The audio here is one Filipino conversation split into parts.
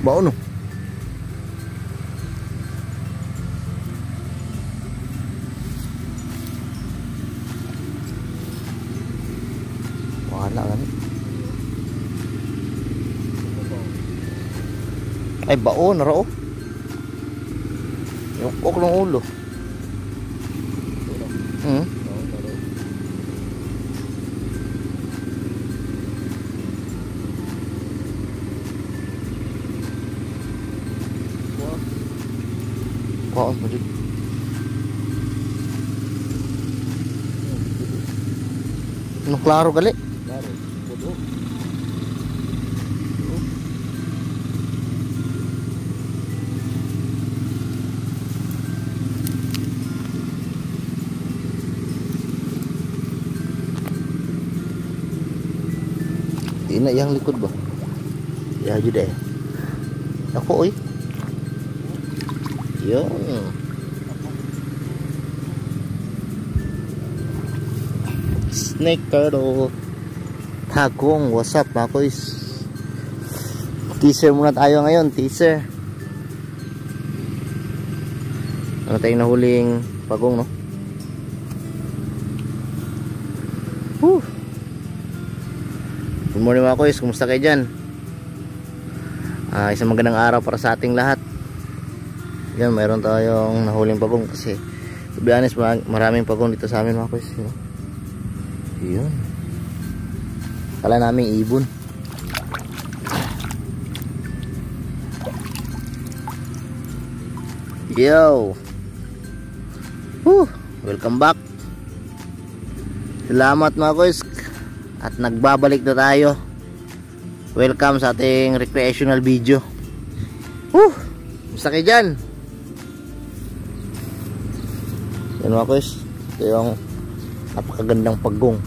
Baon no. Wala gani. Ay baon na raw. Yung kok ng ulo. Baon mo dito. Ano klaro gali? Klaro. Puto. Di na yang likod ba? Ya jud eh. Ako oy. Yo. Snake turtle. Tagong, what's up mga kois? Teaser muna tayo ngayon, teaser. Ano tayong nahuling pagong no? Woo! Good morning mga kois, kumusta kayo dyan? Isang magandang araw para sa ating lahat. Yan, mayroon tayong nahuling pagong kasi to be honest, maraming pagong dito sa amin mga kois, you know? Yun. Kala namin ibon. Yo. Welcome back. Salamat mga kois. At nagbabalik na tayo. Welcome sa ating recreational video. Basta kayo dyan. Yan mga kois. Ito yung napakagandang pagong.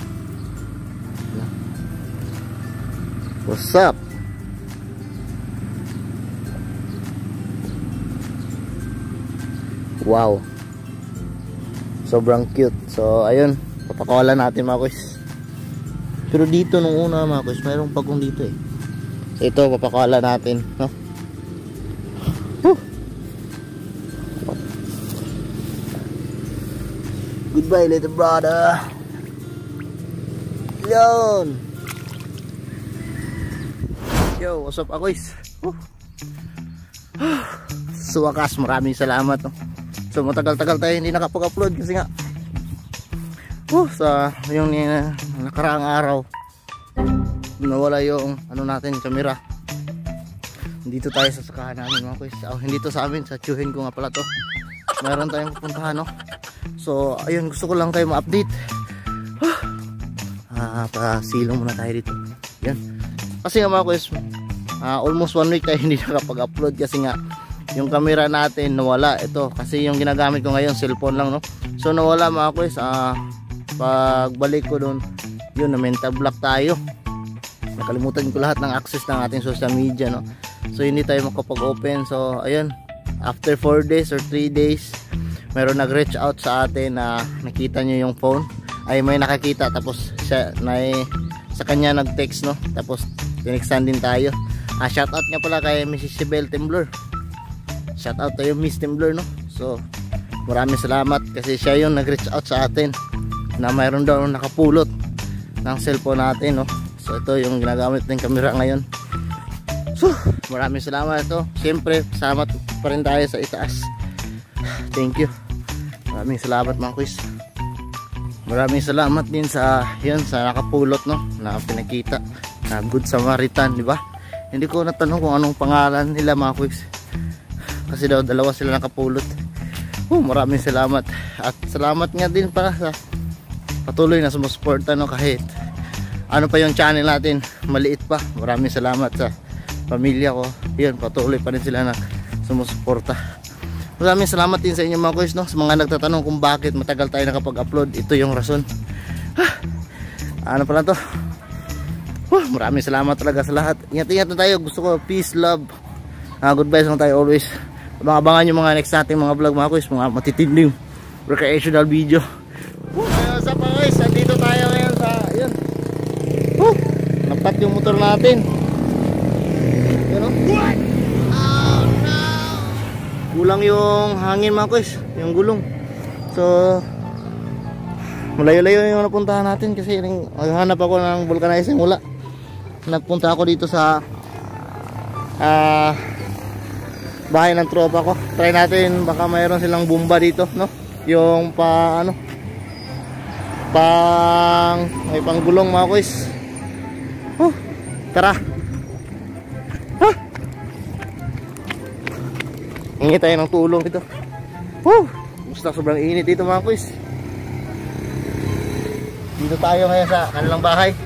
What's up? Wow. Sobrang cute. So ayun, papakawalan natin mga kois. Pero dito nung una mga kois, mayroong pagong dito eh. So ito papakawalan natin, no? Goodbye little brother. Yun. Yo, what's up akois? So wakas, maraming salamat no? So matagal-tagal tayo hindi nakapag-upload kasi nga sa yung nakaraang araw nawala yung ano natin, camera. Dito tayo sa sakahan namin mga kois. Hindi to sa amin, sa tiyuhin ko nga pala to. Meron tayong pupuntahan no? So ayun, gusto ko lang kayo ma-update. Pasilong muna tayo dito. Yan. Kasi nga mga kois, almost 1 week tayo hindi nakapag-upload kasi nga yung camera natin nawala. Ito kasi yung ginagamit ko ngayon cellphone lang no. So nawala mga kois. Pagbalik ko doon, yun, na mental block tayo. Nakalimutan ko lahat ng access ng ating social media no. So hindi tayo makapag-open. So ayun, after 4 days or 3 days, meron nag-reach out sa atin na nakita nyo yung phone. Ay may nakakita, tapos siya, sa kanya nag-text no. Tapos tinextan din tayo. Shoutout nga pala kay Mrs. Sibel Tembler. Shoutout tayo Miss Tembler no. So maraming salamat kasi siya yung nag-reach out sa atin na mayroon daw nakapulot ng cellphone natin no. So ito yung ginagamit ng camera ngayon. So maraming salamat ito. Siyempre salamat pa rin tayo sa itaas. Thank you. Maraming salamat mga kuis. Maraming salamat din sa yun, sa nakapulot no, na pinakita na Good Samaritan, di ba? Hindi ko natanong kung anong pangalan nila mga kuis. Kasi daw dalawa sila nakapulot. Maraming salamat. At salamat nga din para sa patuloy na sumusuporta no, kahit ano pa yung channel natin, maliit pa. Maraming salamat sa pamilya ko. Yun, patuloy pa rin sila na sumusuporta. Maraming salamat din sa inyo mga kuis no, sa mga nagtatanong kung bakit matagal tayo nakapag-upload. Ito yung rason. Ano pala to? Maraming salamat talaga sa lahat. Ingat-ingat na tayo. Gusto ko peace, love, good vibes lang tayo always. Abangan yung mga next nating mga vlog mga kuis, mga matitinding recreational video. What's up mga kuis? Andito tayo ngayon sa yun. Napat yung motor natin. Yun o. kulang yung hangin mga kuys, yung gulong. So malayo-layo yung napuntahan natin kasi naghanap ako ng vulcanizing, wala. Nagpunta ako dito sa bahay ng tropa ko. Try natin, baka mayroon silang bomba dito, no? Yung may panggulong mga kuys. Tara. Hingi tayo ng tulong ito. Gusto, sobrang init dito mga kuys. Dito tayo ngayon sa kanilang bahay.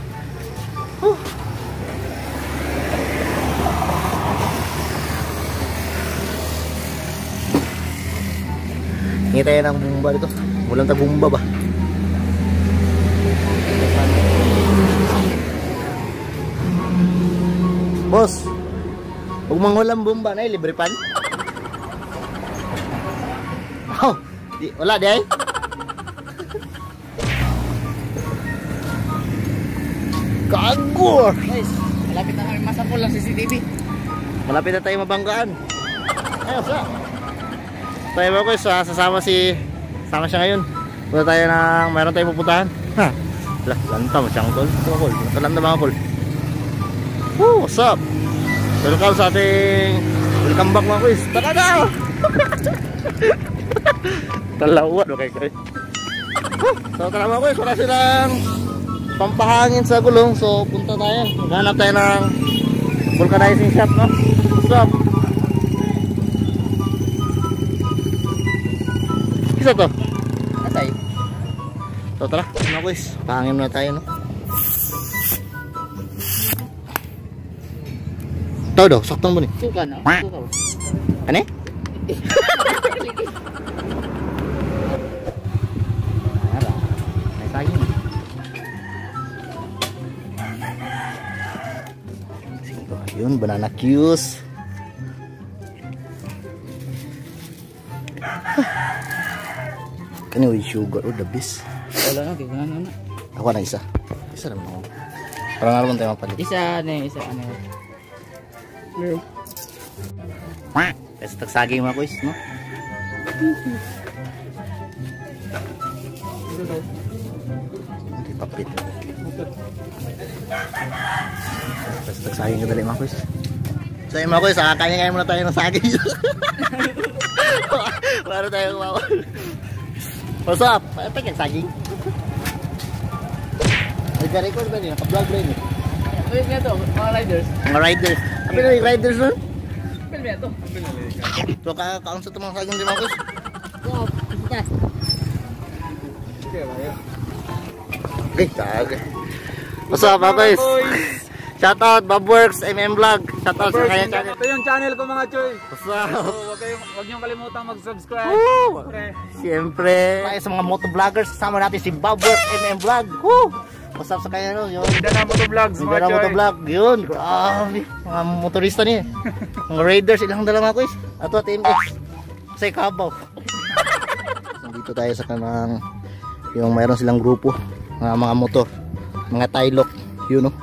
Hingi tayo ng bumba dito. Walang tagumba ba? Boss, huwag manghulang bomba na libre pan. Wala di ay? Kagor! Guys, malapit na kami masapol ng CCTV. Malapit na tayo mabanggaan. Ayos na. Tayo ba ko, sasama siya ngayon. Punta tayo ng, mayroon tayong pupuntahan. Lanta mo siyang tol. Lanta mga kol. What's up? Welcome sa ating welcome back mga kuys. Tara na! Talawa okay kayo. So tara mga kuys, wala silang pampahangin sa gulong. So punta tayo. Maghanap tayo ng vulcanizing shop, no? What's up? Isa to? Atay. So tara mga kuys, pahangin muna tayo, no? Tao daw, saktong mo ni. Suka na. Suka ba? Ano eh? May saging. Yun, banana cues. Kani with sugar o the best. Wala na, kaya na. Ako na isa. Isa naman ako. Parang naroon tayo mapalit. Isa ano. Kasi tagsaging mga kuys, no? Hindi papit. Kasi tagsaging kadali mga kuys. So yung mga kuys, kanya muna tayo ng saging. Para tayo kumawal. What's up? Pagyan saging? Nagka-record ba niya? Naka-vlog ba yun? Wait nga to, mga riders. Mga riders. Apa na yung riders nun? Apel ba ito? So kakaon sa tumang saging din mga kuys. Wow, kita. Okay, tag. What's up mga kuys? Shoutout Bobworks MM Vlog. Shoutout sa kanya channel. Ito yung channel ko mga choy. What's up? Huwag niyong kalimutang mag-subscribe. Woo! Siyempre. Tayo sa mga motovloggers, kasama natin si Bobworks MM Vlog. Woo! What's up sa kanya, no? Yun. Hindi na motovlogs mga Hindi na choy. motovlog. Yun, grabe. Mga motorista niya. Mga raiders, ilang dala mga kuys. Ato, TMX. Sa Ikabaw. So, dito tayo sa kanang yung mayroon silang grupo. Mga motor. Mga Tailok. Yun, no?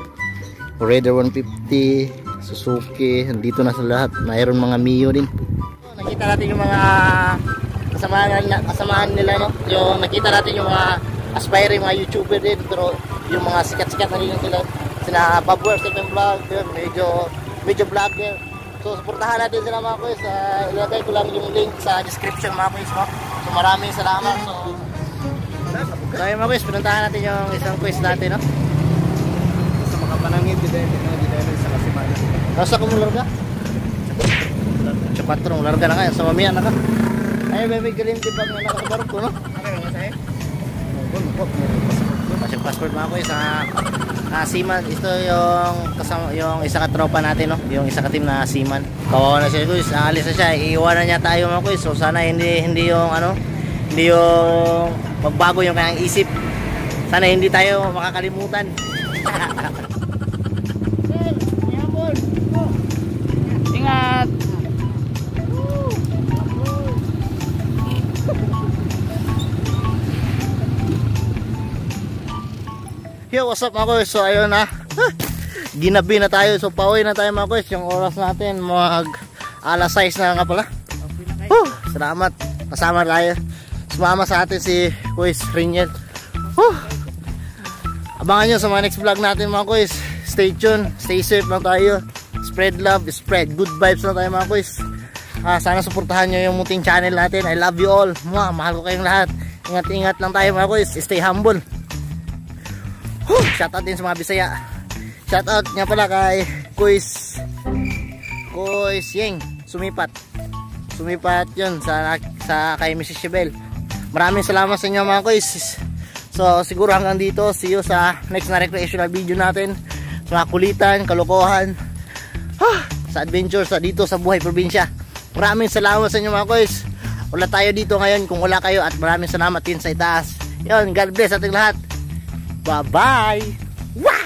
Raider 150, Suzuki, nandito na sa lahat. Mayroon mga Mio din. Nakita natin yung mga kasamaan nila, no? Yung nakita natin yung mga aspiring mga YouTuber din, pero yung mga sikat-sikat na rin sila. Sina Bobworks FM Vlog, medyo vlogger. So supportahan natin sila mga kuys. Ilagay ko lang yung link sa description mga kuys, no? So maraming salamat. So ayun mga kuys, pinuntahan natin yung isang quiz natin, no? Panangit di tayo sa Kasimana. Nasa ko mo larga? Sa 4 mo larga na kayo. Sa mamaya na ka. Ay, may galimti pag nakakabarko, no? Ano nga sa'yo? Masing passport mga ko sa seaman. Ito yung isa ka tropa natin, no? Yung isa ka team na seaman. Kawawa na siya guys. Aalis na siya. Iiwanan niya tayo mga kuys. So sana hindi yung hindi yung magbago yung kanyang isip. Sana hindi tayo makakalimutan. Ingat. Yo, what's up mga kuys? So ayun na. Ginabi na tayo. So pauwi na tayo mga kuys. Yung oras natin mag alas 6 na nga pala. Salamat. Kasama tayo. Sumama sa atin si Kuis Riniel. Abangan nyo sa mga next vlog natin mga Kuis. Stay tuned. Stay safe lang tayo. Spread love. Spread good vibes lang tayo mga Kuis. Sana suportahan nyo yung munting channel natin. I love you all. Mahal ko kayong lahat. Ingat-ingat lang tayo mga Kuis. Stay humble. Shoutout din sa mga Bisaya. Shoutout nga pala kay Kuis Yeng. Sumipat yun sa kay Mrs. Shibel. Maraming salamat sa inyo mga Kuis. So siguro hanggang dito. See you sa next na recreational video natin. Sa mga kulitan, kalokohan, sa adventure dito sa buhay probinsya. Maraming salamat sa inyo mga Kuis. Wala tayo dito ngayon kung wala kayo. At maraming salamat din sa itaas. Yun, God bless ating lahat. Bye bye. Wow!